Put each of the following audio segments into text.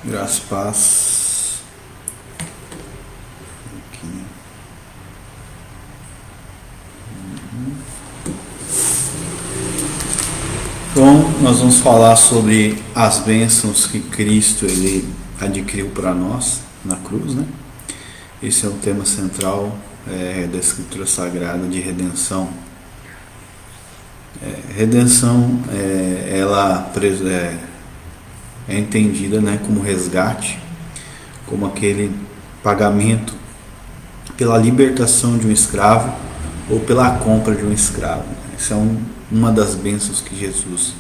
Graça e paz. Aqui. Então, nós vamos falar sobre as bênçãos que Cristo ele adquiriu para nós na cruz, né? Esse é o tema central da Escritura Sagrada de redenção. Redenção, ela é entendida, né, como resgate, como aquele pagamento pela libertação de um escravo ou pela compra de um escravo. Essa é uma das bênçãos que Jesus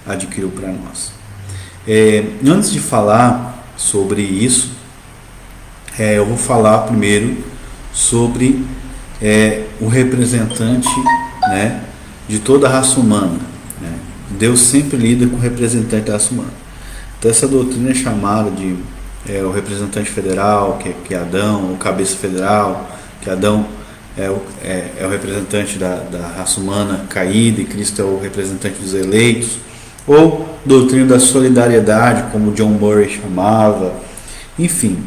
adquiriu para nós. Antes de falar sobre isso, eu vou falar primeiro sobre o representante, né, de toda a raça humana, né? Deus sempre lida com o representante da raça humana. Então essa doutrina é chamada de o representante federal, que é Adão, o cabeça federal, que Adão é o representante da raça humana caída e Cristo é o representante dos eleitos, ou doutrina da solidariedade, como John Murray chamava. Enfim,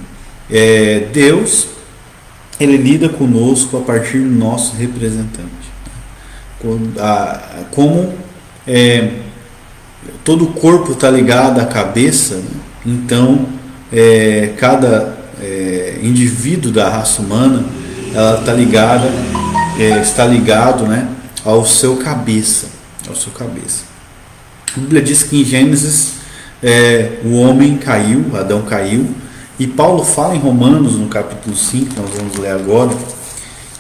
Deus ele lida conosco a partir do nosso representante. Como todo o corpo está ligado à cabeça, né? Então cada indivíduo da raça humana ela está ligado, né, ao seu cabeça, A Bíblia diz que em Gênesis o homem caiu, Adão caiu, e Paulo fala em Romanos no capítulo 5, nós vamos ler agora,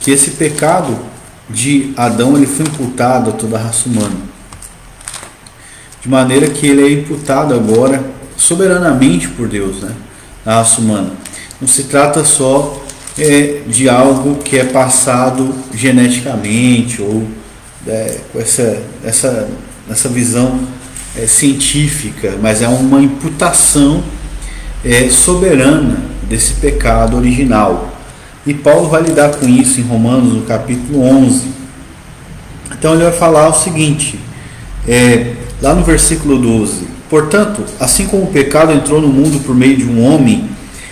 que esse pecado de Adão ele foi imputado a toda a raça humana, de maneira que ele é imputado agora soberanamente por Deus, né, na raça humana. Não se trata só de algo que é passado geneticamente ou com essa visão científica, mas é uma imputação soberana desse pecado original. E Paulo vai lidar com isso em Romanos, no capítulo 11. Então ele vai falar o seguinte, lá no versículo 12: portanto, assim como o pecado entrou no mundo por meio de um homem,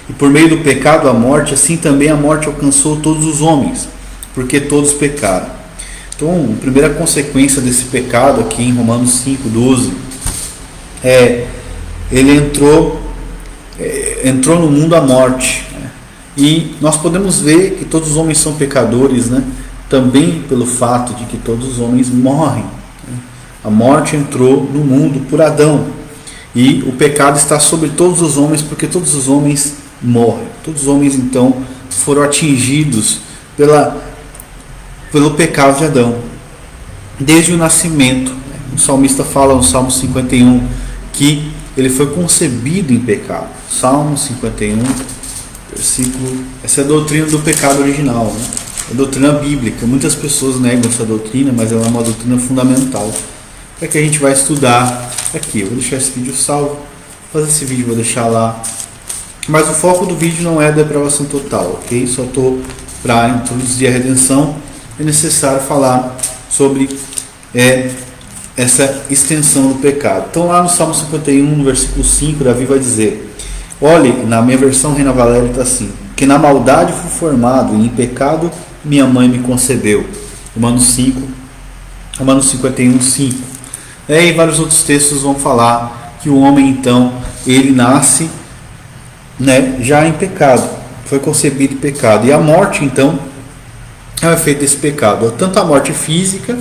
e por meio do pecado a morte, assim também a morte alcançou todos os homens, porque todos pecaram. Então, a primeira consequência desse pecado aqui em Romanos 5, 12, ele entrou no mundo a morte. E nós podemos ver que todos os homens são pecadores, né? Também pelo fato de que todos os homens morrem. A morte entrou no mundo por Adão. E o pecado está sobre todos os homens, porque todos os homens morrem. Todos os homens, então, foram atingidos pelo pecado de Adão. Desde o nascimento. O salmista fala no Salmo 51 que ele foi concebido em pecado. Salmo 51, versículo. Essa é a doutrina do pecado original, né? É a doutrina bíblica. Muitas pessoas negam essa doutrina, mas ela é uma doutrina fundamental. É que a gente vai estudar aqui. Eu vou deixar esse vídeo salvo. Fazer esse vídeo, vou deixar lá. Mas o foco do vídeo não é a depravação total, ok? Só estou para introduzir a redenção. É necessário falar sobre essa extensão do pecado. Então lá no Salmo 51, no versículo 5, Davi vai dizer: olhe, na minha versão Reina Valéria está assim: que na maldade fui formado e em pecado minha mãe me concebeu. Romanos 51, 5. E vários outros textos vão falar que o homem então ele nasce, né, já em pecado, foi concebido em pecado, e a morte então é o efeito desse pecado, tanto a morte física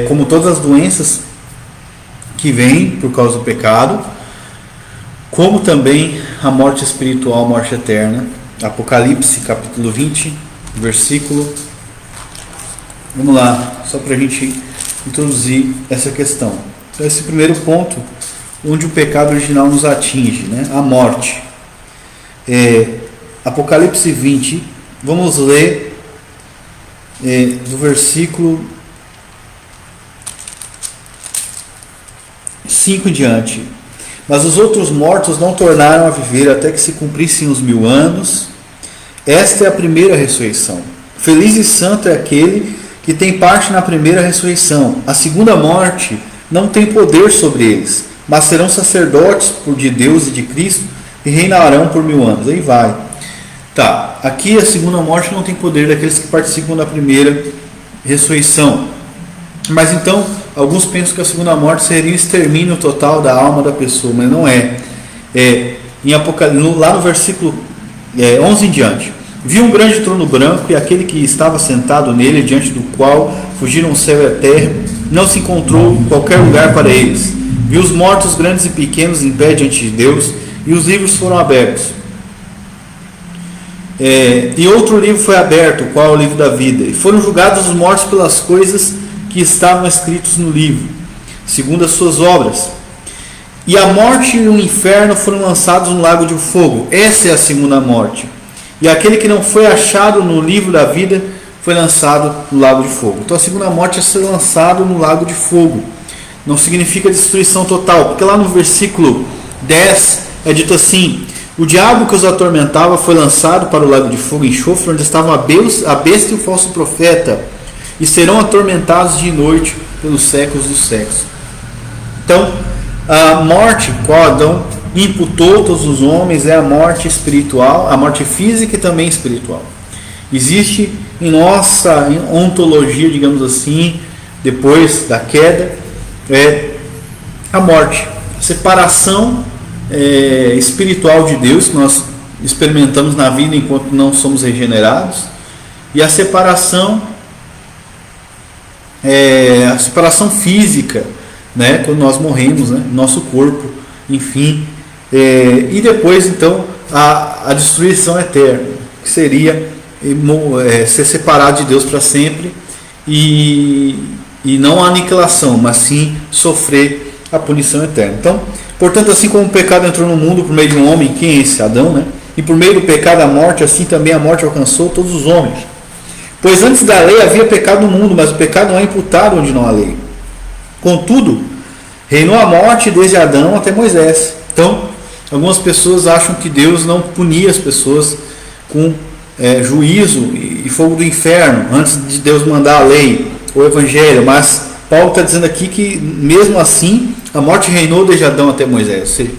como todas as doenças que vêm por causa do pecado, como também a morte espiritual, a morte eterna. Apocalipse capítulo 20, versículo, vamos lá, só para a gente introduzir essa questão. Então, esse primeiro ponto, onde o pecado original nos atinge, né? A morte. Apocalipse 20, vamos ler do versículo 5 em diante. Mas os outros mortos não tornaram a viver até que se cumprissem os 1000 anos. Esta é a primeira ressurreição. Feliz e santo é aquele que tem parte na primeira ressurreição. A segunda morte não tem poder sobre eles, mas serão sacerdotes de Deus e de Cristo e reinarão por 1000 anos. Aí vai. Tá, aqui a segunda morte não tem poder daqueles que participam da primeira ressurreição. Mas então, alguns pensam que a segunda morte seria o extermínio total da alma da pessoa, mas não é. Em Apocalipse, lá no versículo 11 em diante. Vi um grande trono branco e aquele que estava sentado nele, diante do qual fugiram o céu e a terra, não se encontrou qualquer lugar para eles. Vi os mortos grandes e pequenos em pé diante de Deus, e os livros foram abertos. E outro livro foi aberto, o qual é o livro da vida, e foram julgados os mortos pelas coisas que estavam escritos no livro, segundo as suas obras. E a morte e o inferno foram lançados no lago de fogo. Essa é a segunda morte. E aquele que não foi achado no livro da vida foi lançado no lago de fogo. Então a segunda morte é ser lançado no lago de fogo. Não significa destruição total, porque lá no versículo 10 é dito assim: o diabo que os atormentava foi lançado para o lago de fogo e enxofre, onde estavam a besta e o falso profeta, e serão atormentados de noite pelos séculos dos séculos. Então, a morte qual Adão imputou todos os homens é a morte espiritual, a morte física e também espiritual. Existe em nossa ontologia, digamos assim, depois da queda, a morte, a separação espiritual de Deus que nós experimentamos na vida enquanto não somos regenerados, e a separação física, né, quando nós morremos, né, nosso corpo, enfim, e depois então a destruição eterna, que seria ser separado de Deus para sempre, e não a aniquilação, mas sim sofrer a punição eterna. Então, portanto, assim como o pecado entrou no mundo por meio de um homem, quem é esse? Adão, né? E por meio do pecado a morte, assim também a morte alcançou todos os homens. Pois antes da lei havia pecado no mundo, mas o pecado não é imputado onde não há lei. Contudo, reinou a morte desde Adão até Moisés. Então, algumas pessoas acham que Deus não punia as pessoas com juízo e fogo do inferno antes de Deus mandar a lei, o evangelho, mas Paulo está dizendo aqui que mesmo assim a morte reinou desde Adão até Moisés. Ou seja,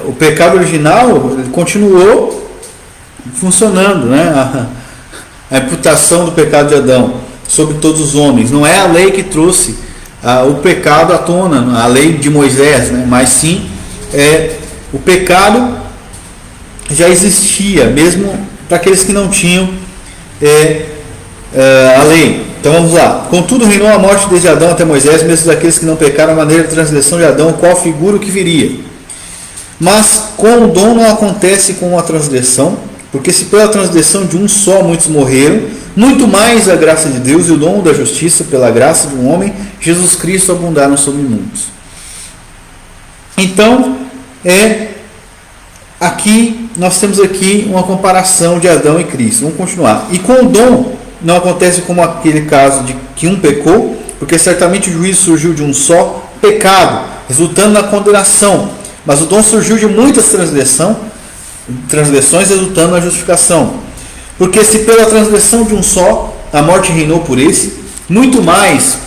o pecado original continuou funcionando, né? A imputação do pecado de Adão sobre todos os homens. Não é a lei que trouxe o pecado à tona, a lei de Moisés, né? Mas sim o pecado já existia, mesmo para aqueles que não tinham a lei. Então vamos lá. Contudo, reinou a morte desde Adão até Moisés, mesmo daqueles que não pecaram a maneira de transgressão de Adão, qual figura o que viria. Mas com o dom não acontece com a transgressão, porque se pela transgressão de um só muitos morreram, muito mais a graça de Deus e o dom da justiça pela graça de um homem, Jesus Cristo, abundaram sobre muitos. Então, aqui nós temos aqui uma comparação de Adão e Cristo. Vamos continuar. E com o dom não acontece como aquele caso de que um pecou, porque certamente o juízo surgiu de um só pecado, resultando na condenação. Mas o dom surgiu de muitas transgressões, resultando na justificação. Porque se pela transgressão de um só a morte reinou por esse, muito mais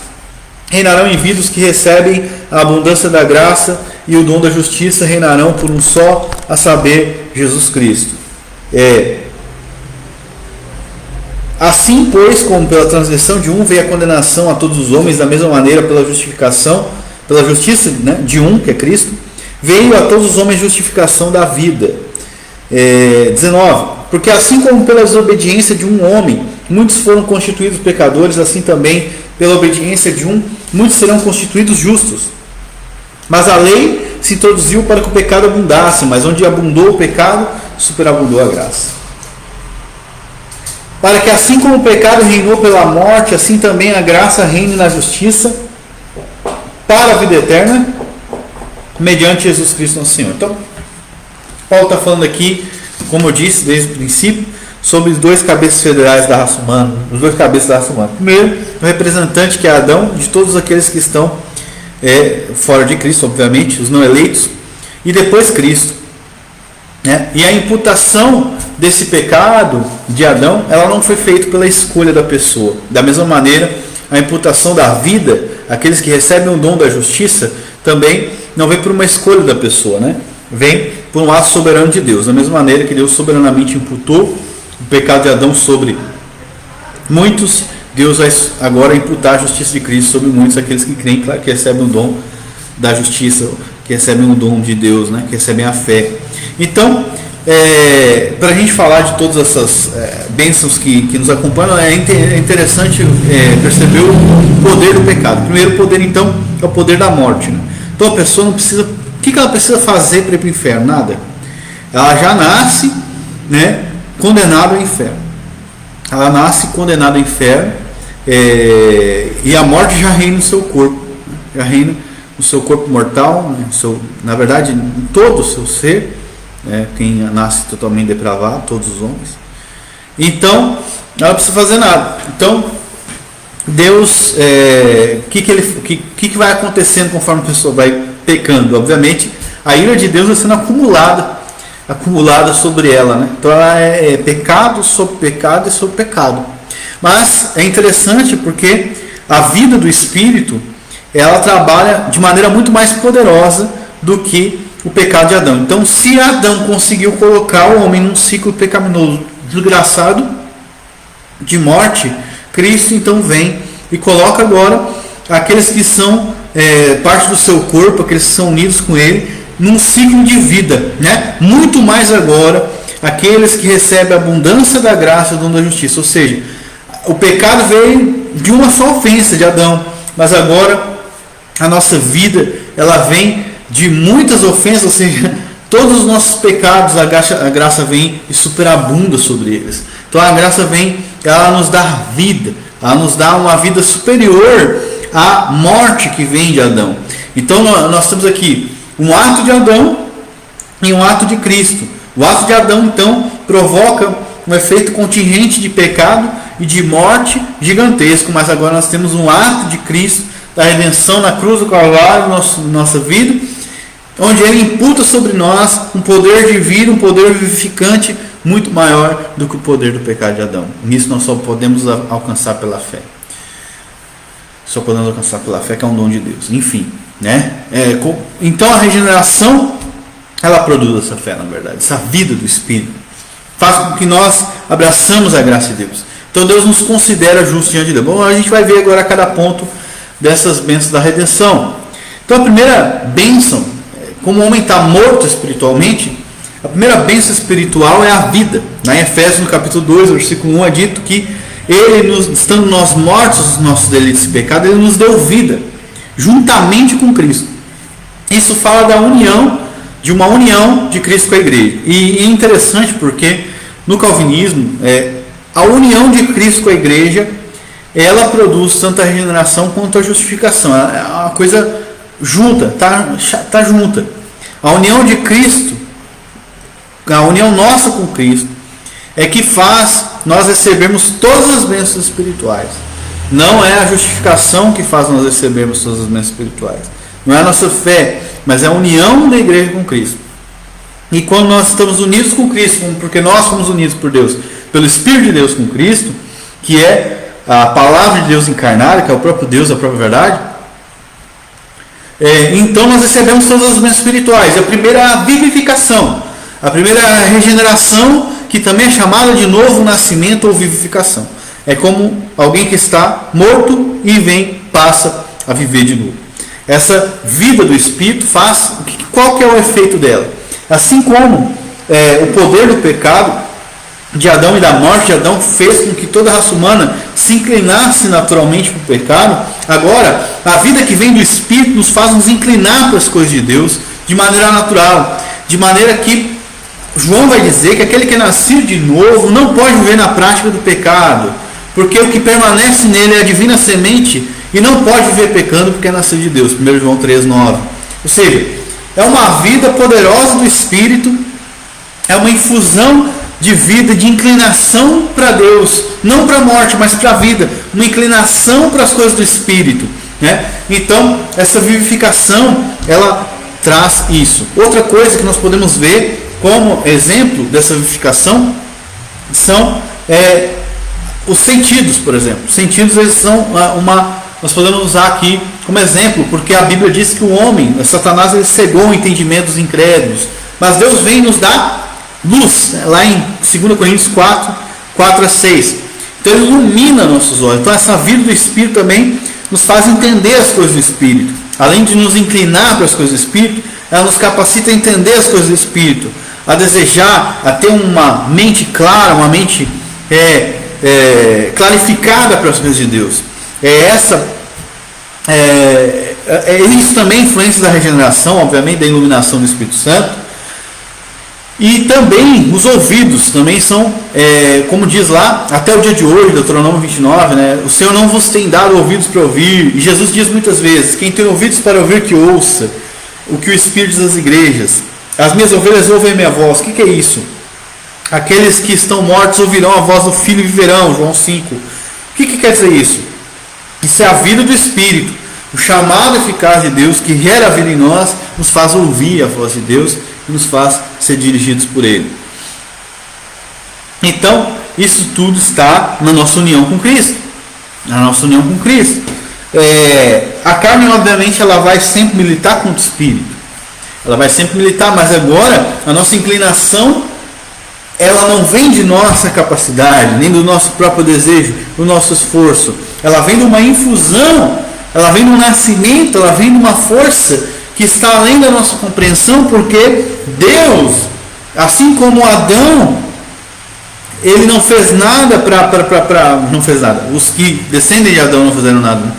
reinarão em vida os que recebem a abundância da graça e o dom da justiça reinarão por um só, a saber, Jesus Cristo. Assim, pois, como pela transgressão de um veio a condenação a todos os homens, da mesma maneira pela justificação, pela justiça, né, de um, que é Cristo, veio a todos os homens justificação da vida. 19. Porque assim como pela desobediência de um homem muitos foram constituídos pecadores, assim também pela obediência de um muitos serão constituídos justos. Mas a lei se introduziu para que o pecado abundasse, mas onde abundou o pecado, superabundou a graça. Para que assim como o pecado reinou pela morte, assim também a graça reine na justiça para a vida eterna, mediante Jesus Cristo nosso Senhor. Então, Paulo está falando aqui, como eu disse desde o princípio, sobre os dois cabeças federais da raça humana. Os dois cabeças da raça humana. Primeiro, o representante, que é Adão, de todos aqueles que estão fora de Cristo, obviamente, os não eleitos, e depois Cristo. E a imputação desse pecado de Adão, ela não foi feita pela escolha da pessoa. Da mesma maneira, a imputação da vida, aqueles que recebem o dom da justiça, também não vem por uma escolha da pessoa, né? Vem por um ato soberano de Deus. Da mesma maneira que Deus soberanamente imputou o pecado de Adão sobre muitos, Deus vai agora imputar a justiça de Cristo sobre muitos, aqueles que creem, claro, que recebem o dom da justiça, que recebem o dom de Deus, né? Que recebem a fé. Então, para a gente falar de todas essas bênçãos que nos acompanham, é interessante perceber o poder do pecado. O primeiro poder, então, é o poder da morte, né? Então a pessoa não precisa... O que ela precisa fazer para ir para o inferno? Nada. Ela já nasce, né, condenada ao inferno. Ela nasce condenada ao inferno, e a morte já reina no seu corpo. Já reina no seu corpo mortal, né, na verdade, em todo o seu ser. Quem nasce totalmente depravado, todos os homens. Então, ela não precisa fazer nada. Então, Deus, que vai acontecendo conforme a pessoa vai pecando? Obviamente, a ira de Deus vai sendo acumulada sobre ela, né? Então, ela é pecado sobre pecado e sobre pecado. Mas é interessante porque a vida do Espírito, ela trabalha de maneira muito mais poderosa do que o pecado de Adão. Então, se Adão conseguiu colocar o homem num ciclo pecaminoso desgraçado de morte, Cristo então vem e coloca agora aqueles que são parte do seu corpo, aqueles que são unidos com ele, num ciclo de vida, né? Muito mais agora aqueles que recebem a abundância da graça e do dom da justiça. Ou seja, o pecado veio de uma só ofensa de Adão, mas agora a nossa vida, ela vem de muitas ofensas, ou seja, todos os nossos pecados, a graça vem e superabunda sobre eles. Então a graça vem, ela nos dá vida, ela nos dá uma vida superior à morte que vem de Adão. Então nós temos aqui um ato de Adão e um ato de Cristo. O ato de Adão, então, provoca um efeito contingente de pecado e de morte gigantesco, mas agora nós temos um ato de Cristo, da redenção na cruz do Calvário, nossa vida, onde ele imputa sobre nós um poder de vida, um poder vivificante muito maior do que o poder do pecado de Adão. Nisso nós só podemos alcançar pela fé. Só podemos alcançar pela fé, que é um dom de Deus. Enfim, né? Então a regeneração, ela produz essa fé, na verdade, essa vida do Espírito. Faz com que nós abraçamos a graça de Deus. Então Deus nos considera justos diante de Deus. Bom, a gente vai ver agora cada ponto dessas bênçãos da redenção. Então a primeira bênção, como o homem está morto espiritualmente, a primeira bênção espiritual é a vida. Em Efésios, no capítulo 2, versículo 1, é dito que ele, estando nós mortos nos nossos delitos e pecados, ele nos deu vida, juntamente com Cristo. Isso fala da união, de uma união de Cristo com a igreja. E é interessante porque no calvinismo, a união de Cristo com a igreja, ela produz tanto a regeneração quanto a justificação. É uma coisa junta, tá junta. A união de Cristo, a união nossa com Cristo, é que faz nós recebermos todas as bênçãos espirituais. Não é a justificação que faz nós recebermos todas as bênçãos espirituais. Não é a nossa fé, mas é a união da igreja com Cristo. E quando nós estamos unidos com Cristo, porque nós fomos unidos por Deus, pelo Espírito de Deus com Cristo, que é a palavra de Deus encarnada, que é o próprio Deus, a própria verdade, então nós recebemos todas as bênçãos espirituais. A primeira é a vivificação, a primeira é a regeneração, que também é chamada de novo nascimento ou vivificação. É como alguém que está morto e passa a viver de novo. Essa vida do Espírito faz... Qual que é o efeito dela? Assim como o poder do pecado de Adão e da morte de Adão fez com que toda a raça humana se inclinasse naturalmente para o pecado, agora a vida que vem do Espírito nos faz nos inclinar para as coisas de Deus de maneira natural, de maneira que João vai dizer que aquele que é nascido de novo não pode viver na prática do pecado, porque o que permanece nele é a divina semente e não pode viver pecando porque é nascido de Deus. 1 João 3,9. Ou seja, é uma vida poderosa do Espírito, é uma infusão de vida, de inclinação para Deus, não para a morte, mas para a vida, uma inclinação para as coisas do Espírito, né? Então, essa vivificação, ela traz isso. Outra coisa que nós podemos ver como exemplo dessa vivificação são os sentidos, por exemplo. Os sentidos, eles são nós podemos usar aqui como exemplo, porque a Bíblia diz que o homem, Satanás, ele cegou o entendimento dos incrédulos, mas Deus vem nos dar luz, né? Lá em 2 Coríntios 4:4-6. Então ele ilumina nossos olhos. Então essa vida do Espírito também nos faz entender as coisas do Espírito. Além de nos inclinar para as coisas do Espírito, ela nos capacita a entender as coisas do Espírito, a desejar, a ter uma mente clara, uma mente clarificada para as coisas de Deus. Isso também é influência da regeneração, obviamente, da iluminação do Espírito Santo. E também os ouvidos também são, como diz lá, até o dia de hoje, Deuteronômio 29, né? O Senhor não vos tem dado ouvidos para ouvir. E Jesus diz muitas vezes: quem tem ouvidos para ouvir, que ouça o que o Espírito diz às igrejas. As minhas ovelhas ouvem a minha voz. O que é isso? Aqueles que estão mortos ouvirão a voz do Filho e viverão. João 5. O que quer dizer isso? Isso é a vida do Espírito. O chamado eficaz de Deus, que gera a vida em nós, nos faz ouvir a voz de Deus e nos faz ser dirigidos por Ele. Então, isso tudo está na nossa união com Cristo. Na nossa união com Cristo. A carne, obviamente, ela vai sempre militar contra o Espírito. Ela vai sempre militar, mas agora a nossa inclinação, ela não vem de nossa capacidade, nem do nosso próprio desejo, do nosso esforço. Ela vem de uma infusão, ela vem do nascimento, ela vem de uma força que está além da nossa compreensão, porque Deus, assim como Adão, ele não fez nada não fez nada. Os que descendem de Adão não fizeram nada. Né?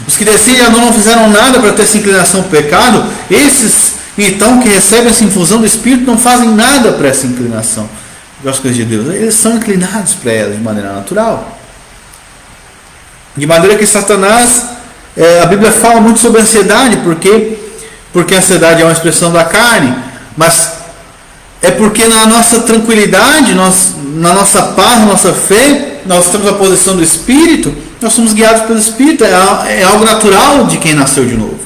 Os que descendem de Adão não fizeram nada para ter essa inclinação para o pecado. Esses, então, que recebem essa infusão do Espírito, não fazem nada para essa inclinação das coisas de Deus. Eles são inclinados para ela de maneira natural. De maneira que Satanás, a Bíblia fala muito sobre ansiedade, porque a ansiedade é uma expressão da carne, mas é porque na nossa tranquilidade, na nossa paz, na nossa fé, nós temos a posição do Espírito, nós somos guiados pelo Espírito, é algo natural de quem nasceu de novo.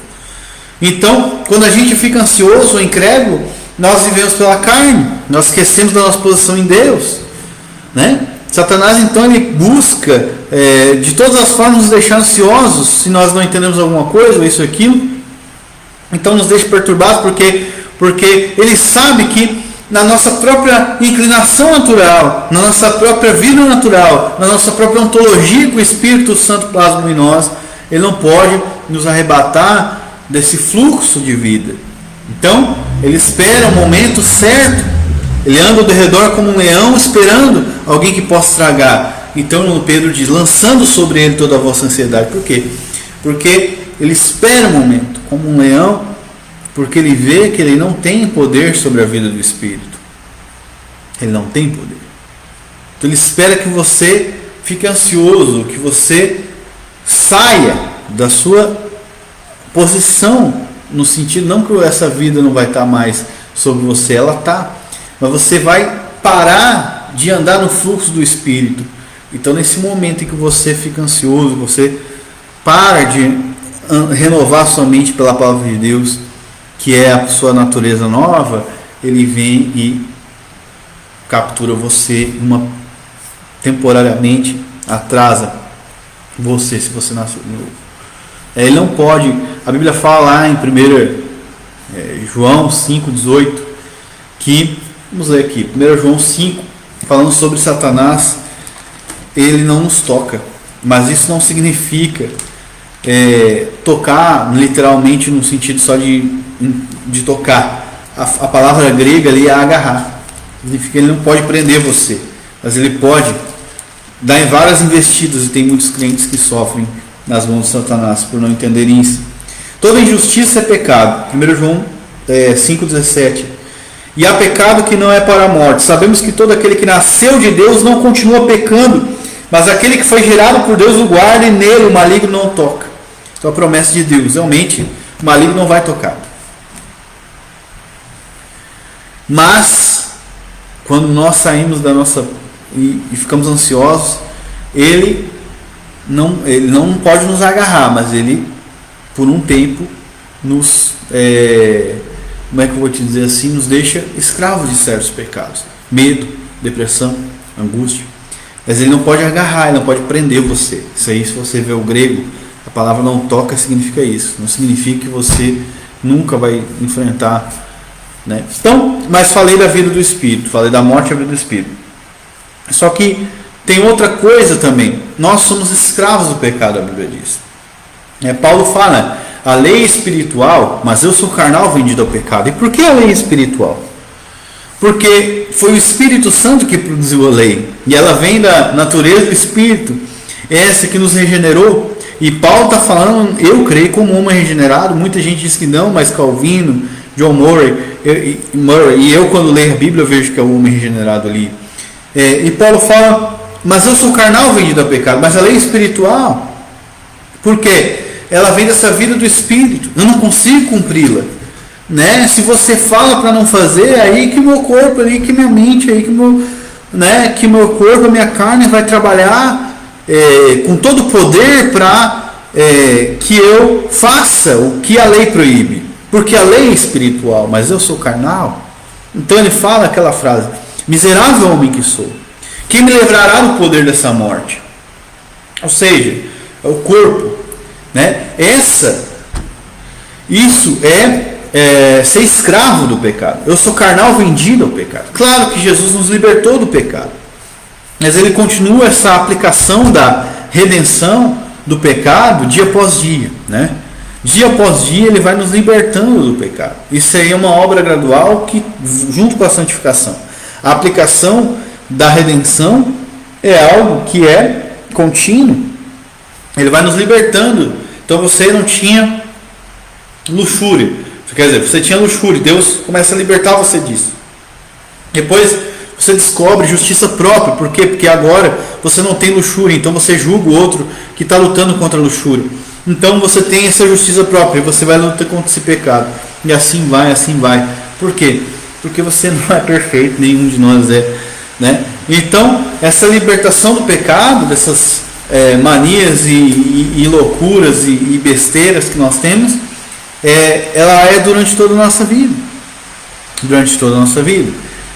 Então, quando a gente fica ansioso ou incrédulo, nós vivemos pela carne, nós esquecemos da nossa posição em Deus, né? Satanás, então, ele busca de todas as formas nos deixar ansiosos, se nós não entendemos alguma coisa, ou isso ou aquilo. Então nos deixa perturbados, porque ele sabe que na nossa própria inclinação natural, na nossa própria vida natural, na nossa própria ontologia que o Espírito Santo plasma em nós, ele não pode nos arrebatar desse fluxo de vida. Então, ele espera o momento certo, ele anda ao redor como um leão, esperando alguém que possa tragar. Então, Pedro diz, lançando sobre ele toda a vossa ansiedade. Por quê? Porque ele espera o momento, como um leão, porque ele vê que ele não tem poder sobre a vida do Espírito. Ele não tem poder. Então ele espera que você fique ansioso, que você saia da sua posição, no sentido, não que essa vida não vai estar mais sobre você, ela está, mas você vai parar de andar no fluxo do Espírito. Então nesse momento em que você fica ansioso, você para de renovar sua mente pela palavra de Deus, que é a sua natureza nova, ele vem e captura você, temporariamente atrasa você, se você nasceu de novo. Ele não pode, a Bíblia fala lá em 1 João 5,18, que, vamos ler aqui, 1 João 5, falando sobre Satanás, ele não nos toca, mas isso não significa tocar literalmente no sentido só de tocar. A palavra grega ali é agarrar, significa que ele não pode prender você, mas ele pode dar em várias investidas, e tem muitos crentes que sofrem nas mãos de Satanás por não entenderem isso. Toda injustiça é pecado, 1 João 5,17. E há pecado que não é para a morte. Sabemos que todo aquele que nasceu de Deus não continua pecando, mas aquele que foi gerado por Deus o guarda, e nele o maligno não toca. Então a promessa de Deus, realmente o maligno não vai tocar. Mas quando nós saímos da nossa e ficamos ansiosos, ele não pode nos agarrar, mas ele por um tempo nos como é que eu vou te dizer assim, nos deixa escravos de certos pecados, medo, depressão, angústia. Mas ele não pode agarrar, ele não pode prender você. Isso aí, se você vê o grego, A palavra não toca significa isso. Não significa que você nunca vai enfrentar, né? Então, mas falei da vida do Espírito, falei da morte e da vida do Espírito. Só que tem outra coisa também. Nós somos escravos do pecado, a Bíblia diz. Paulo fala, a lei é espiritual, mas eu sou carnal, vendido ao pecado. E por que a lei é espiritual? Porque foi o Espírito Santo que produziu a lei. E ela vem da natureza do Espírito. Essa que nos regenerou. E Paulo está falando, eu creio como homem regenerado. Muita gente diz que não, mas Calvino, John Murray, e eu quando leio a Bíblia eu vejo que é o homem regenerado ali. E Paulo fala, mas eu sou carnal, vendido ao pecado. Mas a lei é espiritual. Por quê? Ela vem dessa vida do Espírito. Eu não consigo cumpri-la, né? Se você fala para não fazer, é aí que o meu corpo, aí que minha mente, aí que meu corpo, a minha carne vai trabalhar com todo o poder para que eu faça o que a lei proíbe. Porque a lei é espiritual, mas eu sou carnal. Então ele fala aquela frase: miserável homem que sou, quem me livrará do poder dessa morte? Ou seja, é o corpo, né? Isso é ser escravo do pecado. Eu sou carnal, vendido ao pecado. Claro que Jesus nos libertou do pecado, mas ele continua essa aplicação da redenção do pecado dia após dia, né? Dia após dia ele vai nos libertando do pecado. Isso aí é uma obra gradual que, junto com a santificação, a aplicação da redenção é algo que é contínuo. Ele vai nos libertando. Então você não tinha luxúria, quer dizer, você tinha luxúria, Deus começa a libertar você disso. Depois você descobre justiça própria. Por quê? Porque agora você não tem luxúria, então você julga o outro que está lutando contra a luxúria. Então você tem essa justiça própria e você vai lutar contra esse pecado. E assim vai, assim vai. Por quê? Porque você não é perfeito, nenhum de nós é, né? Então, essa libertação do pecado, dessas manias e loucuras e besteiras que nós temos, ela é durante toda a nossa vida. Durante toda a nossa vida.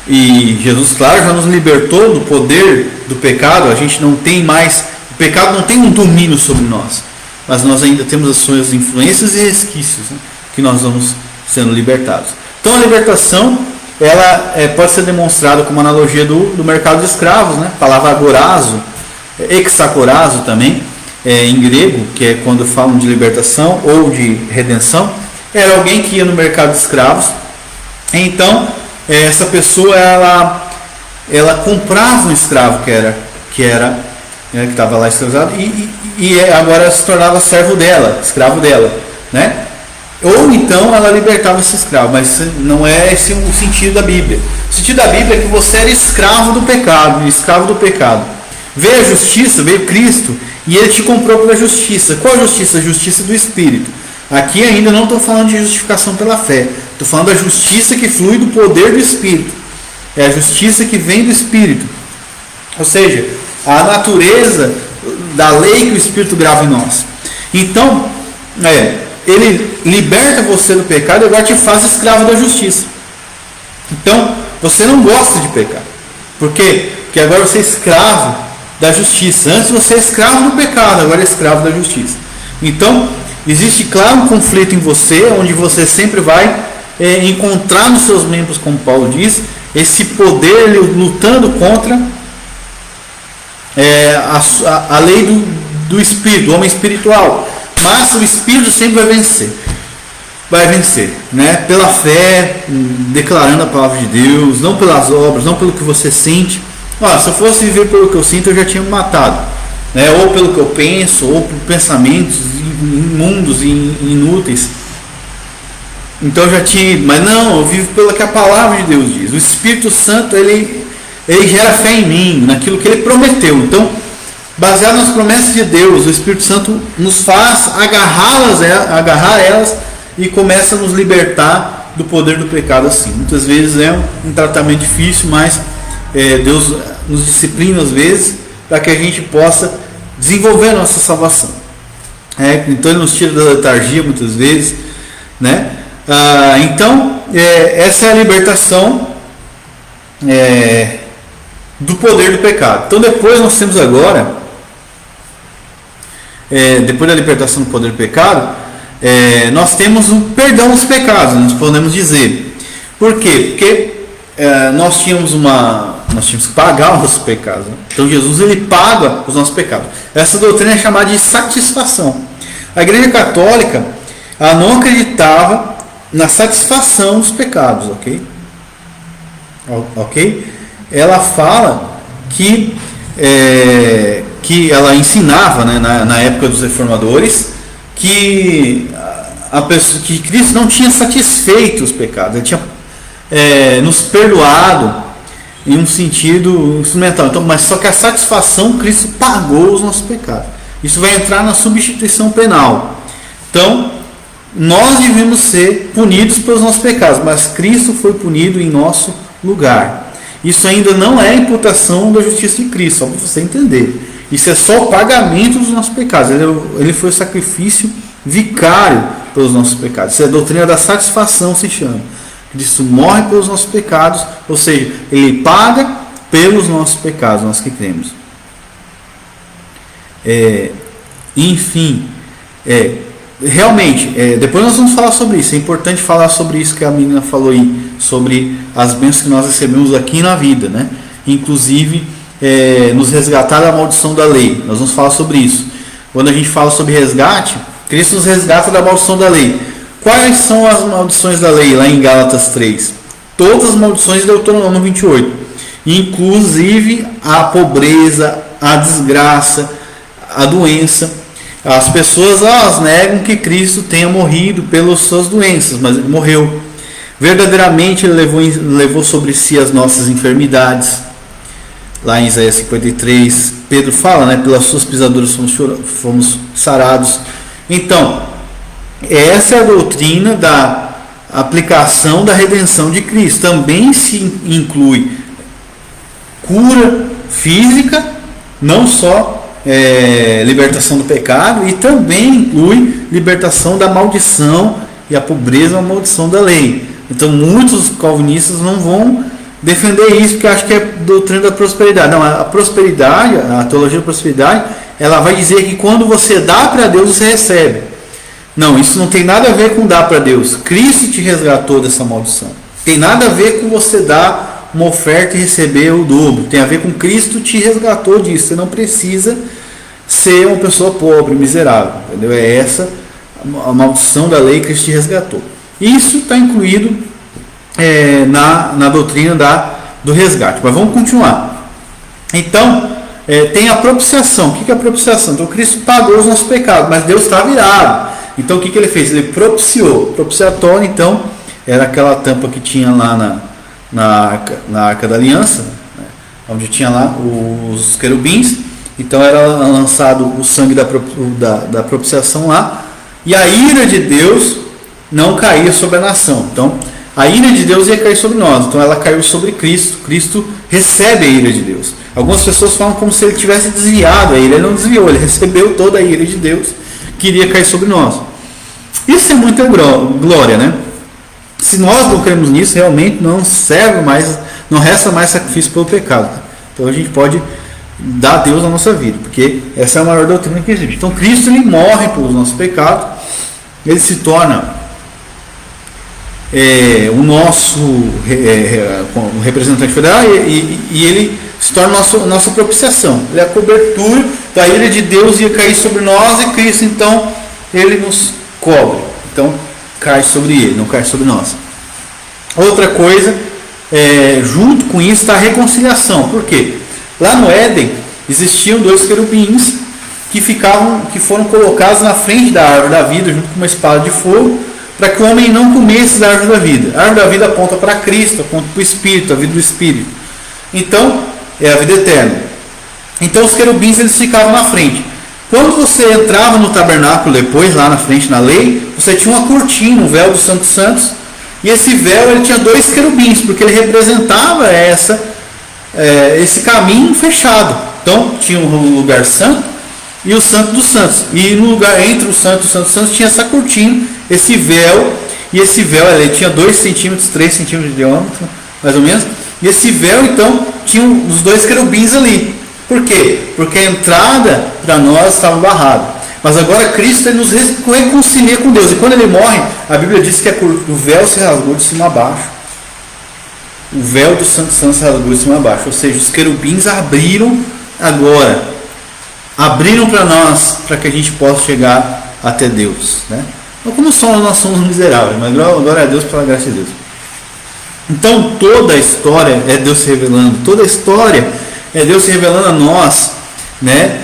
E Jesus, claro, já nos libertou do poder do pecado. A gente não tem mais, o pecado não tem um domínio sobre nós, mas nós ainda temos as suas influências e resquícios, né, que nós vamos sendo libertados. Então a libertação, ela pode ser demonstrada como analogia do mercado de escravos, né? A palavra agorazo, exagorazo também, em grego, que é quando falam de libertação ou de redenção, era alguém que ia no mercado de escravos. Então essa pessoa ela comprava um escravo que estava lá escravizado e agora se tornava servo dela, escravo dela, né? Ou então ela libertava esse escravo, mas não é esse o sentido da Bíblia. O sentido da Bíblia é que você era escravo do pecado, escravo do pecado. Veio a justiça, veio Cristo e ele te comprou pela justiça. Qual a justiça? A justiça do Espírito. Aqui ainda não estou falando de justificação pela fé, estou falando da justiça que flui do poder do Espírito. É a justiça que vem do Espírito. Ou seja, a natureza da lei que o Espírito grava em nós. Então, ele liberta você do pecado e agora te faz escravo da justiça. Então, você não gosta de pecar. Por quê? Porque agora você é escravo da justiça. Antes você é escravo do pecado, agora é escravo da justiça. Então, existe, claro, um conflito em você, onde você sempre vai encontrar nos seus membros, como Paulo diz, esse poder lutando contra a lei do Espírito, do homem espiritual. Mas o Espírito sempre vai vencer, né? Pela fé, declarando a palavra de Deus, não pelas obras, não pelo que você sente. Se eu fosse viver pelo que eu sinto, eu já tinha me matado, né? Ou pelo que eu penso, ou por pensamentos imundos e inúteis. Então eu já tinha, mas não, eu vivo pelo que a palavra de Deus diz. O Espírito Santo, ele gera fé em mim, naquilo que ele prometeu. Então, baseado nas promessas de Deus, o Espírito Santo nos faz agarrar elas e começa a nos libertar do poder do pecado assim. Muitas vezes é um tratamento difícil, mas Deus nos disciplina às vezes para que a gente possa desenvolver a nossa salvação. Então ele nos tira da letargia muitas vezes, né? Então essa é a libertação do poder do pecado. Então depois nós temos agora depois da libertação do poder do pecado, nós temos o perdão dos pecados, nós podemos dizer. Por quê? Porque nós tínhamos que pagar os nossos pecados, né? Então Jesus, ele paga os nossos pecados. Essa doutrina é chamada de satisfação. A Igreja Católica, ela não acreditava na satisfação dos pecados, ok? Ela fala que ela ensinava, né, na época dos reformadores, que Cristo não tinha satisfeito os pecados, ele tinha nos perdoado em um sentido instrumental. Então, mas só que a satisfação, Cristo pagou os nossos pecados. Isso vai entrar na substituição penal. Então, nós devemos ser punidos pelos nossos pecados, mas Cristo foi punido em nosso lugar. Isso ainda não é imputação da justiça de Cristo, só para você entender. Isso é só o pagamento dos nossos pecados. Ele foi o sacrifício vicário pelos nossos pecados. Isso é a doutrina da satisfação, se chama. Cristo morre pelos nossos pecados, ou seja, ele paga pelos nossos pecados, nós que cremos. Enfim, realmente, depois nós vamos falar sobre isso. É importante falar sobre isso que a menina falou aí, sobre as bênçãos que nós recebemos aqui na vida, né? Inclusive, nos resgatar da maldição da lei. Nós vamos falar sobre isso. Quando a gente fala sobre resgate, Cristo nos resgata da maldição da lei. Quais são as maldições da lei lá em Gálatas 3? Todas as maldições de Deuteronômio 28, inclusive a pobreza, a desgraça, a doença. As pessoas elas negam que Cristo tenha morrido pelas suas doenças, mas ele morreu. Verdadeiramente ele levou sobre si as nossas enfermidades. Lá em Isaías 53, Pedro fala, né, pelas suas pisaduras fomos sarados. Então, essa é a doutrina da aplicação da redenção de Cristo. Também se inclui cura física, não só libertação do pecado, e também inclui libertação da maldição e a pobreza, a maldição da lei. Então muitos calvinistas não vão defender isso, porque acham que é doutrina da prosperidade. Não, a prosperidade, a teologia da prosperidade, ela vai dizer que quando você dá para Deus, você recebe. Não, isso não tem nada a ver com dar para Deus. Cristo te resgatou dessa maldição. Tem nada a ver com você dar uma oferta e receber o dobro. Tem a ver com Cristo te resgatou disso. Você não precisa ser uma pessoa pobre, miserável. Entendeu? É essa a maldição da lei que Cristo te resgatou. Isso está incluído na doutrina do resgate. Mas vamos continuar. Então, tem a propiciação. O que é a propiciação? Então, Cristo pagou os nossos pecados, mas Deus está virado. Então o que ele fez? Ele propiciou. Propiciatório, então, era aquela tampa que tinha lá na Arca da Aliança, né, onde tinha lá os querubins. Então era lançado o sangue da propiciação lá, e a ira de Deus não caía sobre a nação. Então a ira de Deus ia cair sobre nós. Então ela caiu sobre Cristo. Cristo recebe a ira de Deus. Algumas pessoas falam como se ele tivesse desviado a ira. Ele não desviou, ele recebeu toda a ira de Deus que iria cair sobre nós. Isso é muita glória, né? Se nós não cremos nisso, realmente não serve mais, não resta mais sacrifício pelo pecado. Então a gente pode dar a Deus a nossa vida, porque essa é a maior doutrina que existe. Então Cristo, ele morre pelos nossos pecados, ele se torna o nosso representante federal e ele se torna nossa propiciação. Ele é a cobertura da ira de Deus, ia cair sobre nós, e Cristo então ele nos cobre. Então cai sobre ele, não cai sobre nós. Outra coisa, junto com isso está a reconciliação. Por quê? Lá no Éden existiam 2 querubins que foram colocados na frente da árvore da vida, junto com uma espada de fogo, para que o homem não comesse da árvore da vida. A árvore da vida aponta para Cristo, aponta para o Espírito, a vida do Espírito. Então, é a vida eterna. Então os querubins eles ficavam na frente. Quando você entrava no tabernáculo depois, lá na frente na lei, você tinha uma cortina, um véu dos Santos Santos, e esse véu ele tinha 2 querubins, porque ele representava esse caminho fechado. Então tinha um lugar santo e o Santo dos Santos, e no lugar entre o Santo e o Santo dos Santos tinha essa cortina, esse véu, e esse véu ele tinha 2 centímetros, 3 centímetros de diâmetro, mais ou menos, e esse véu então tinha os 2 querubins ali. Por quê? Porque a entrada para nós estava barrada. Mas agora Cristo ele nos reconcilia com Deus. E quando ele morre, a Bíblia diz que o véu se rasgou de cima a baixo. O véu do Santo Santo se rasgou de cima a baixo. Ou seja, os querubins abriram agora. Abriram para nós, para que a gente possa chegar até Deus. Né? Então, como nós somos miseráveis, mas glória a Deus pela graça de Deus. Então toda a história é Deus se revelando. Toda a história é Deus se revelando a nós. Né?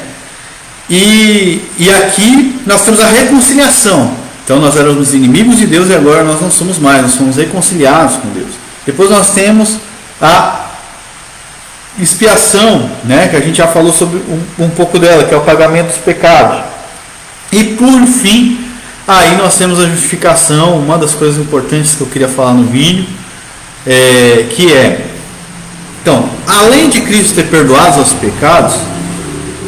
E aqui nós temos a reconciliação. Então nós éramos inimigos de Deus e agora nós não somos mais, nós somos reconciliados com Deus. Depois nós temos a expiação, né, que a gente já falou sobre um pouco dela, que é o pagamento dos pecados. E por fim, aí nós temos a justificação, uma das coisas importantes que eu queria falar no vídeo, que é, então, além de Cristo ter perdoado os pecados,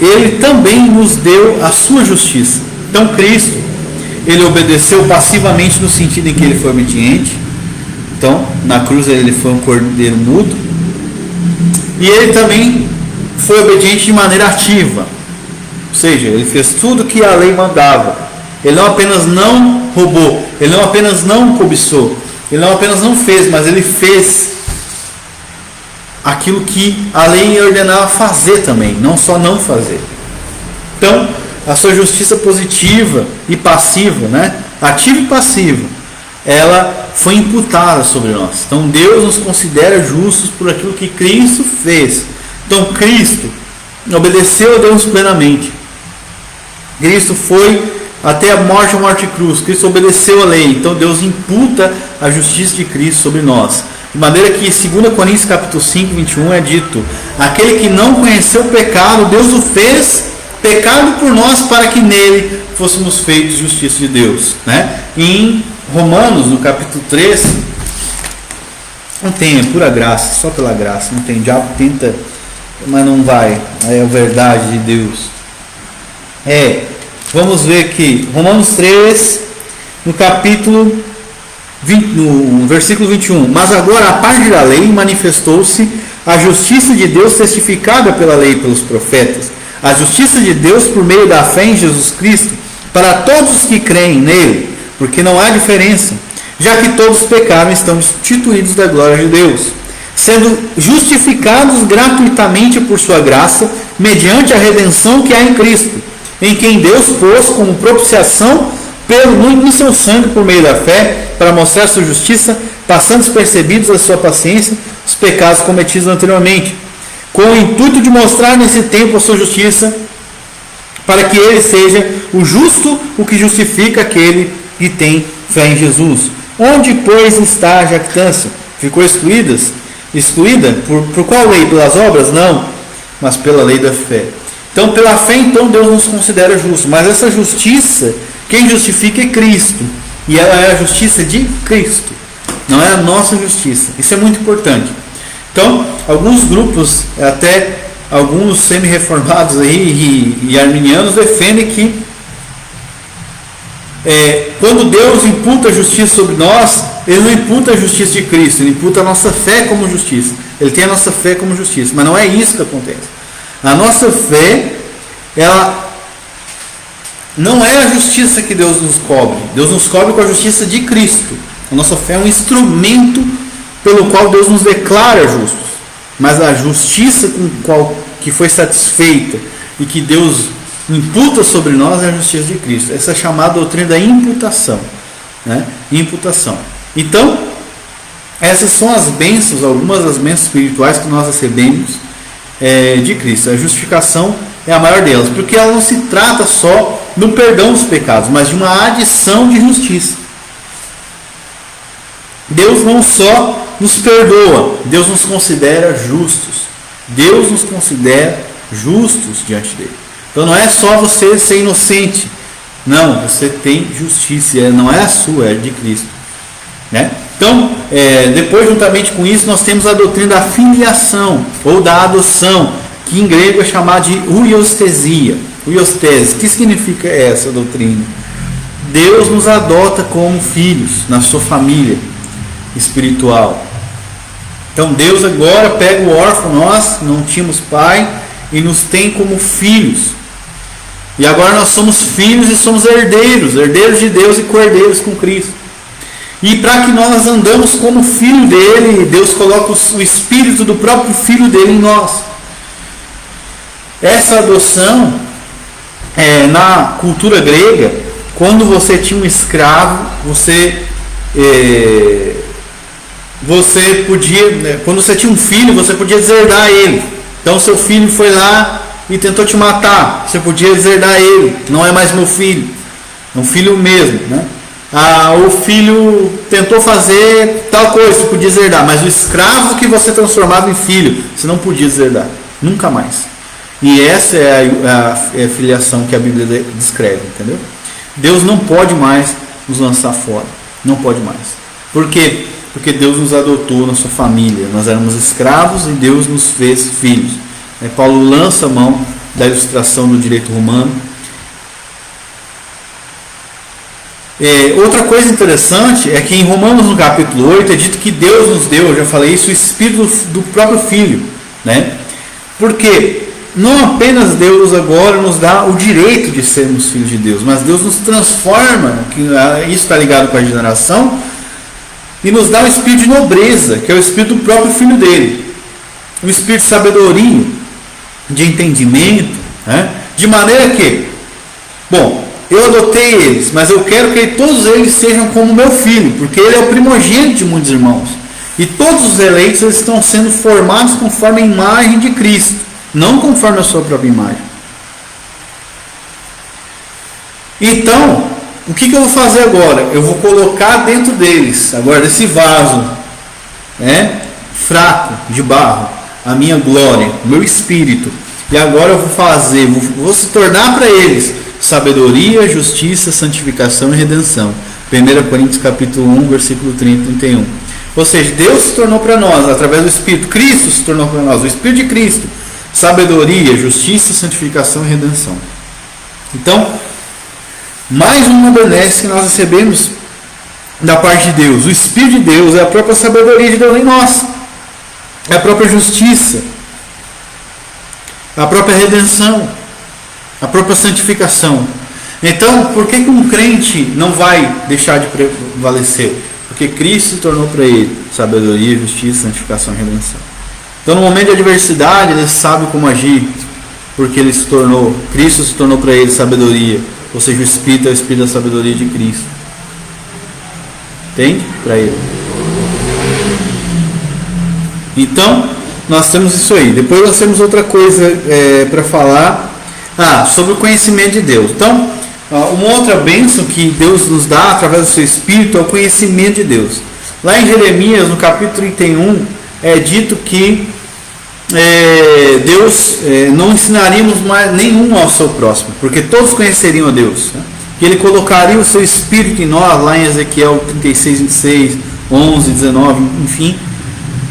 ele também nos deu a sua justiça. Então Cristo, ele obedeceu passivamente no sentido em que ele foi obediente. Então, na cruz ele foi um cordeiro mudo. E ele também foi obediente de maneira ativa. Ou seja, ele fez tudo que a lei mandava. Ele não apenas não roubou, ele não apenas não cobiçou, ele não apenas não fez, mas ele fez aquilo que a lei ordenava fazer também, não só não fazer. Então, a sua justiça positiva e passiva, né? Ativa e passiva, ela foi imputada sobre nós. Então, Deus nos considera justos por aquilo que Cristo fez. Então, Cristo obedeceu a Deus plenamente. Cristo foi até a morte de cruz. Cristo obedeceu a lei. Então, Deus imputa a justiça de Cristo sobre nós. De maneira que, 2 Coríntios capítulo 5, 21 é dito: aquele que não conheceu o pecado, Deus o fez pecado por nós, para que nele fôssemos feitos justiça de Deus. Né? Em Romanos, no capítulo 3, não tem, é pura graça, só pela graça. Não tem, o diabo tenta, mas não vai. É a verdade de Deus. Vamos ver aqui, Romanos 3, no capítulo 20, no versículo 21. Mas agora, a parte da lei, manifestou-se a justiça de Deus testificada pela lei e pelos profetas. A justiça de Deus por meio da fé em Jesus Cristo, para todos os que creem nele, porque não há diferença, já que todos pecaram e estão destituídos da glória de Deus, sendo justificados gratuitamente por sua graça, mediante a redenção que há em Cristo, em quem Deus pôs como propiciação em seu sangue por meio da fé, para mostrar sua justiça, passando despercebidos a sua paciência os pecados cometidos anteriormente, com o intuito de mostrar nesse tempo a sua justiça, para que ele seja o justo, o que justifica aquele que tem fé em Jesus. Onde, pois, está a jactância? Ficou excluída por qual lei? Pelas obras? Não, mas pela lei da fé. Então, pela fé, então, Deus nos considera justos. Mas essa justiça, quem justifica é Cristo. E ela é a justiça de Cristo, não é a nossa justiça. Isso é muito importante. Então, alguns grupos, até alguns semi-reformados aí e arminianos, defendem que quando Deus imputa a justiça sobre nós, Ele não imputa a justiça de Cristo, Ele imputa a nossa fé como justiça. Ele tem a nossa fé como justiça, mas não é isso que acontece. A nossa fé, ela não é a justiça que Deus nos cobre. Deus nos cobre com a justiça de Cristo. A nossa fé é um instrumento pelo qual Deus nos declara justos. Mas a justiça que foi satisfeita e que Deus imputa sobre nós é a justiça de Cristo. Essa é a chamada doutrina da imputação. Né? Imputação. Então, essas são as bênçãos, algumas das bênçãos espirituais que nós recebemos de Cristo. A justificação é a maior delas, porque ela não se trata só do perdão dos pecados, mas de uma adição de justiça. Deus não só nos perdoa, Deus nos considera justos. Deus nos considera justos diante dele. Então não é só você ser inocente, não, você tem justiça, não é a sua, é de Cristo. Né? Então, depois, juntamente com isso, nós temos a doutrina da filiação ou da adoção, que em grego é chamada de huiostesia. Huiostese. O que significa essa doutrina? Deus nos adota como filhos na sua família espiritual. Então Deus agora pega o órfão, nós não tínhamos pai, e nos tem como filhos. E agora nós somos filhos e somos herdeiros, herdeiros de Deus e co-herdeiros com Cristo. E para que nós andamos como filho dele, Deus coloca o Espírito do próprio Filho dele em nós. Essa adoção, na cultura grega, quando você tinha um escravo, você podia, quando você tinha um filho, você podia deserdar ele. Então seu filho foi lá e tentou te matar, você podia deserdar ele, não é mais meu filho, é um filho mesmo, né? O filho tentou fazer tal coisa, você podia deserdar, mas o escravo que você transformava em filho, você não podia deserdar, nunca mais. E essa é a filiação que a Bíblia descreve, entendeu? Deus não pode mais nos lançar fora, não pode mais. Por quê? Porque Deus nos adotou na sua família, nós éramos escravos e Deus nos fez filhos. Paulo lança a mão da ilustração do direito romano. Outra coisa interessante é que em Romanos no capítulo 8 é dito que Deus nos deu, eu já falei isso, o Espírito do próprio Filho, né? Porque não apenas Deus agora nos dá o direito de sermos filhos de Deus, mas Deus nos transforma, isso está ligado com a regeneração, e nos dá o espírito de nobreza, que é o espírito do próprio Filho dele, o espírito de sabedoria, de entendimento, né? De maneira que, bom, eu adotei eles, mas eu quero que todos eles sejam como meu filho, porque ele é o primogênito de muitos irmãos, e todos os eleitos eles estão sendo formados conforme a imagem de Cristo, não conforme a sua própria imagem. Então, o que eu vou fazer agora? Eu vou colocar dentro deles, agora desse vaso fraco de barro, a minha glória, o meu espírito. E agora eu vou se tornar para eles sabedoria, justiça, santificação e redenção. 1 Coríntios capítulo 1, versículo 30 e 31. Ou seja, Deus se tornou para nós, através do Espírito. Cristo se tornou para nós, o Espírito de Cristo. Sabedoria, justiça, santificação e redenção. Então, mais uma benesse que nós recebemos da parte de Deus. O Espírito de Deus é a própria sabedoria de Deus em nós. É a própria justiça. A própria redenção. A própria santificação. Então, por que um crente não vai deixar de prevalecer? Porque Cristo se tornou para ele sabedoria, justiça, santificação e redenção. Então, no momento de adversidade, ele sabe como agir, porque Cristo se tornou para ele sabedoria, ou seja, o Espírito é o Espírito da sabedoria de Cristo. Entende? Para ele. Então, nós temos isso aí. Depois nós temos outra coisa para falar sobre o conhecimento de Deus. Então, uma outra bênção que Deus nos dá através do seu Espírito é o conhecimento de Deus. Lá em Jeremias, no capítulo 31, é dito que Deus não ensinaríamos mais nenhum ao seu próximo, porque todos conheceriam a Deus, né? Que ele colocaria o seu Espírito em nós, lá em Ezequiel 36, 26, 11, 19, enfim,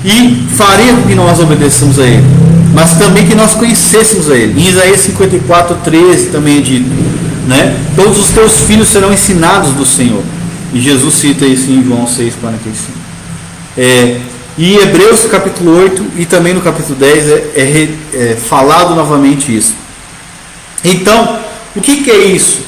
e faria com que nós obedecêssemos a ele, mas também que nós conhecêssemos a ele. Em Isaías 54, 13 também é dito, né? Todos os teus filhos serão ensinados do Senhor, e Jesus cita isso em João 6, 45. E em Hebreus capítulo 8 e também no capítulo 10 é falado novamente isso. Então, o que é isso?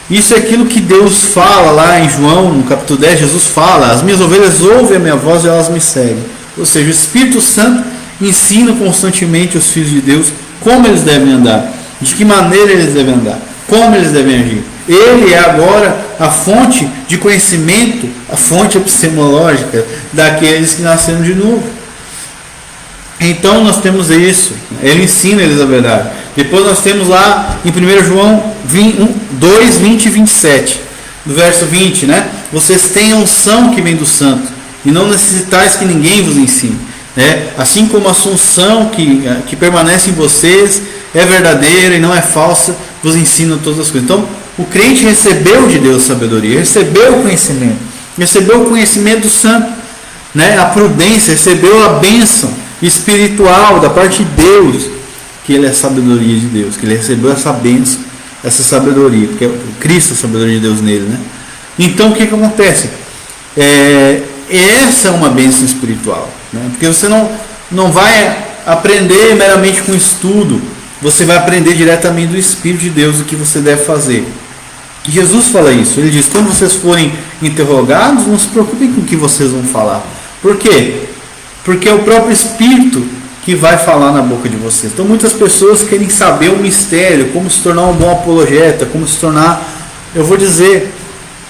Isso é aquilo que Deus fala lá em João, no capítulo 10, Jesus fala: as minhas ovelhas ouvem a minha voz e elas me seguem. Ou seja, o Espírito Santo ensina constantemente os filhos de Deus como eles devem andar, de que maneira eles devem andar, como eles devem agir. Ele é agora a fonte de conhecimento, a fonte epistemológica daqueles que nasceram de novo. Então nós temos isso, ele ensina eles a verdade. Depois nós temos lá em 1 João 2, 20 e 27, do verso 20, né? Vocês têm a unção que vem do santo, e não necessitais que ninguém vos ensine, né? Assim como a unção que permanece em vocês é verdadeira e não é falsa, vos ensina todas as coisas. Então, o crente recebeu de Deus sabedoria, recebeu o conhecimento do santo, né? A prudência, recebeu a bênção espiritual da parte de Deus, que ele é a sabedoria de Deus, que ele recebeu essa bênção, essa sabedoria, porque é Cristo a sabedoria de Deus nele, né? Então, o que acontece? Essa é uma bênção espiritual, né? Porque você não vai aprender meramente com estudo. você vai aprender diretamente do Espírito de Deus o que você deve fazer. E Jesus fala isso, ele diz: quando vocês forem interrogados, não se preocupem com o que vocês vão falar. Por quê? Porque é o próprio Espírito que vai falar na boca de vocês. Então muitas pessoas querem saber o mistério, como se tornar um bom apologeta, como se tornar... Eu vou dizer,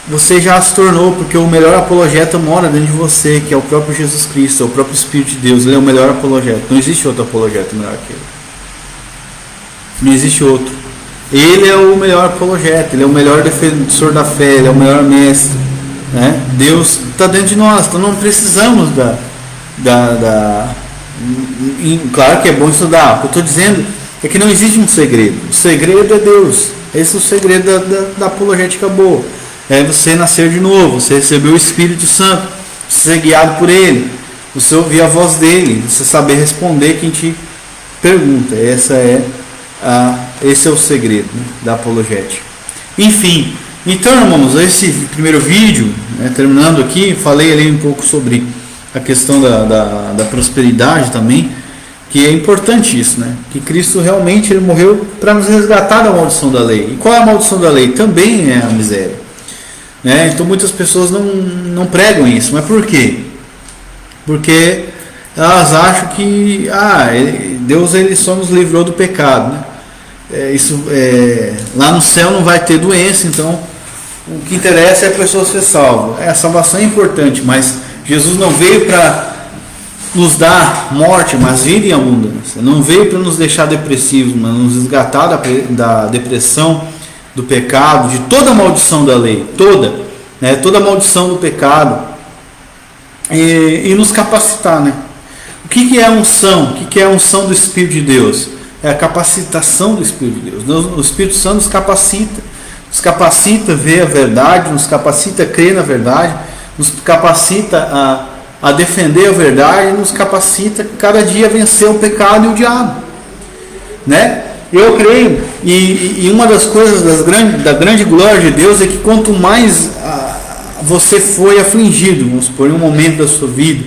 você já se tornou, porque o melhor apologeta mora dentro de você, que é o próprio Jesus Cristo, é o próprio Espírito de Deus. Ele é o melhor apologeta. Não existe outro apologeta melhor que ele. Não existe outro. Ele é o melhor apologeta, ele é o melhor defensor da fé, ele é o melhor mestre, né? Deus está dentro de nós, então não precisamos claro que é bom estudar. O que eu estou dizendo é que não existe um segredo. O segredo é Deus. Esse é o segredo da apologética boa. É você nascer de novo, você receber o Espírito Santo, você ser guiado por Ele, você ouvir a voz dEle, você saber responder quem te pergunta. Esse é o segredo, né, da apologética. Enfim, então, irmãos, esse primeiro vídeo, né, terminando aqui, falei ali um pouco sobre a questão da prosperidade também, que é importante isso, né? Que Cristo realmente ele morreu para nos resgatar da maldição da lei. E qual é a maldição da lei? Também é a miséria, né? Então muitas pessoas não pregam isso. Mas por quê? Porque elas acham que Deus ele só nos livrou do pecado, né? Lá no céu não vai ter doença, então o que interessa é a pessoa ser salva. A salvação é importante, mas Jesus não veio para nos dar morte, mas vida em abundância. Não veio para nos deixar depressivos, mas nos resgatar da depressão, do pecado, de toda a maldição da lei, toda a maldição do pecado, e nos capacitar, né? O que é a unção? O que é a unção do Espírito de Deus? É a capacitação do Espírito de Deus. O Espírito Santo nos capacita a ver a verdade, nos capacita a crer na verdade, nos capacita a defender a verdade, nos capacita cada dia a vencer o pecado e o diabo, né? Eu creio, e uma das coisas da grande glória de Deus é que quanto mais você foi afligido, vamos supor, em um momento da sua vida,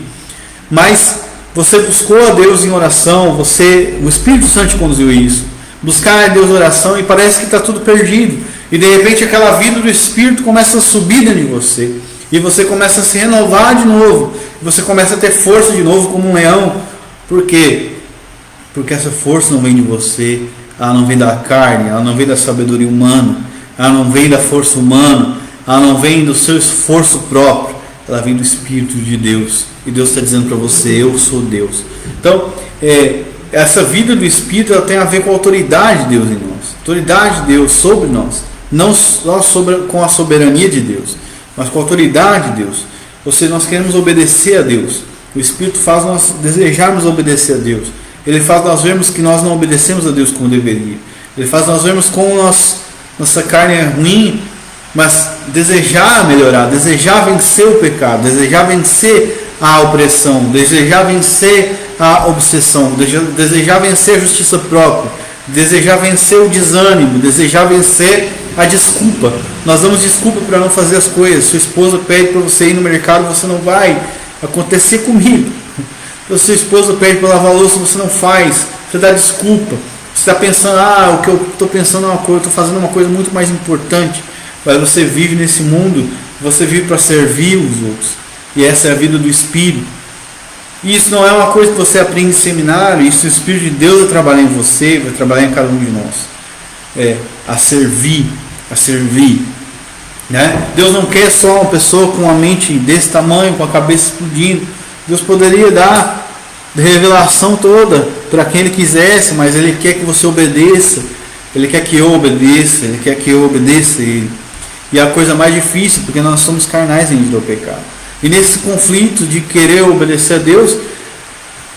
mas você buscou a Deus em oração, o Espírito Santo te conduziu isso, buscar a Deus em oração, e parece que está tudo perdido, e de repente aquela vida do Espírito começa a subir dentro de você, e você começa a se renovar de novo, e você começa a ter força de novo como um leão. Por quê? Porque essa força não vem de você, ela não vem da carne, ela não vem da sabedoria humana, ela não vem da força humana, ela não vem do seu esforço próprio, ela vem do Espírito de Deus. E Deus está dizendo para você: eu sou Deus. Então, essa vida do Espírito ela tem a ver com a autoridade de Deus em nós, autoridade de Deus sobre nós, não só com a soberania de Deus, mas com a autoridade de Deus. Ou seja, nós queremos obedecer a Deus. O Espírito faz nós desejarmos obedecer a Deus. Ele faz nós vermos que nós não obedecemos a Deus como deveria. Ele faz nós vermos como nossa carne é ruim, mas desejar melhorar, desejar vencer o pecado, desejar vencer a opressão, desejar vencer a obsessão, desejar vencer a justiça própria, desejar vencer o desânimo, desejar vencer a desculpa. Nós damos desculpa para não fazer as coisas. Sua esposa pede para você ir no mercado, você não vai. Acontecer comigo. Sua esposa pede para lavar a louça, você não faz. Você dá desculpa. Você está pensando, o que eu estou pensando é uma coisa, eu estou fazendo uma coisa muito mais importante. Mas você vive nesse mundo, você vive para servir os outros. E essa é a vida do Espírito. E isso não é uma coisa que você aprende em seminário. Isso o Espírito de Deus vai trabalhar em você, vai trabalhar em cada um de nós. A servir, né? Deus não quer só uma pessoa com a mente desse tamanho, com a cabeça explodindo. Deus poderia dar revelação toda para quem Ele quisesse, mas Ele quer que você obedeça. Ele quer que eu obedeça, Ele quer que eu obedeça a Ele. E é a coisa mais difícil, porque nós somos carnais em do pecado. E nesse conflito de querer obedecer a Deus,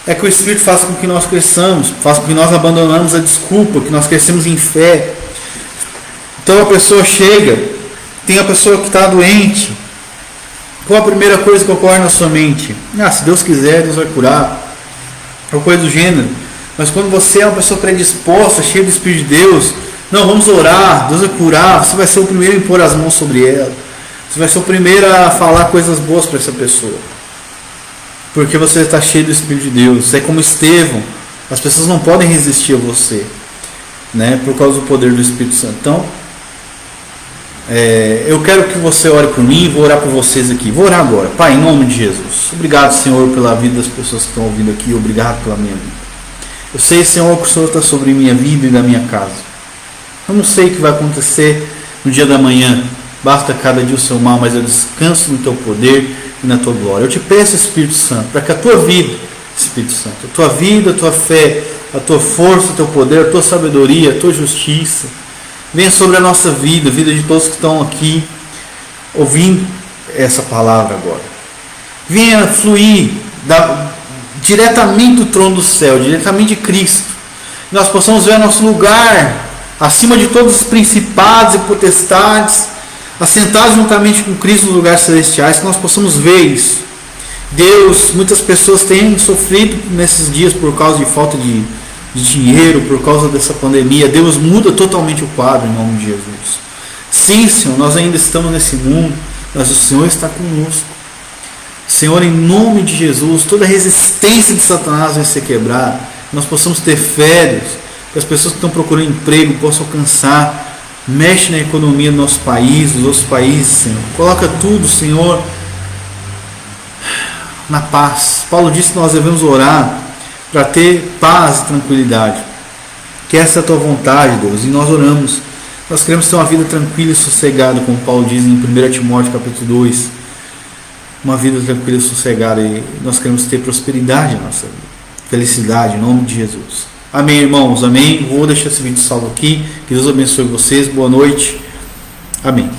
é que o Espírito faz com que nós cresçamos, faz com que nós abandonamos a desculpa, que nós crescemos em fé. Então a pessoa chega, tem a pessoa que está doente. Qual a primeira coisa que ocorre na sua mente? Se Deus quiser, Deus vai curar. Ou coisa do gênero. Mas quando você é uma pessoa predisposta, cheia do Espírito de Deus, não, vamos orar, Deus vai curar, você vai ser o primeiro a impor as mãos sobre ela. Você vai ser o primeiro a falar coisas boas para essa pessoa. Porque você está cheio do Espírito de Deus. Você é como Estevão. As pessoas não podem resistir a você. né, por causa do poder do Espírito Santo. Então, eu quero que você ore por mim, vou orar por vocês aqui. Vou orar agora. Pai, em nome de Jesus, obrigado, Senhor, pela vida das pessoas que estão ouvindo aqui, obrigado pela minha vida. Eu sei, Senhor, que o Senhor está sobre minha vida e da minha casa. Eu não sei o que vai acontecer no dia da manhã, basta cada dia o seu mal, mas eu descanso no teu poder e na tua glória. Eu te peço, Espírito Santo, para que a tua vida, Espírito Santo, a tua vida, a tua fé, a tua força, o teu poder, a tua sabedoria, a tua justiça, venha sobre a nossa vida, a vida de todos que estão aqui ouvindo essa palavra agora. Venha fluir diretamente do trono do céu, diretamente de Cristo. Nós possamos ver nosso lugar acima de todos os principados e potestades, assentados juntamente com Cristo nos lugares celestiais, que nós possamos ver isso. Deus, muitas pessoas têm sofrido nesses dias por causa de falta de dinheiro, por causa dessa pandemia. Deus muda totalmente o quadro em nome de Jesus. Sim, Senhor, nós ainda estamos nesse mundo, mas o Senhor está conosco. Senhor, em nome de Jesus, toda a resistência de Satanás vai ser quebrada. Nós possamos ter fé, Deus, que as pessoas que estão procurando emprego possam alcançar. Mexe na economia do nosso país, dos outros países, Senhor. Coloca tudo, Senhor, na paz. Paulo disse que nós devemos orar para ter paz e tranquilidade. Que essa é a tua vontade, Deus, e nós oramos. Nós queremos ter uma vida tranquila e sossegada, como Paulo diz em 1 Timóteo capítulo 2. Uma vida tranquila e sossegada, e nós queremos ter prosperidade na nossa vida, felicidade, em nome de Jesus. Amém, irmãos, amém. Vou deixar esse vídeo salvo aqui, que Deus abençoe vocês, boa noite, amém.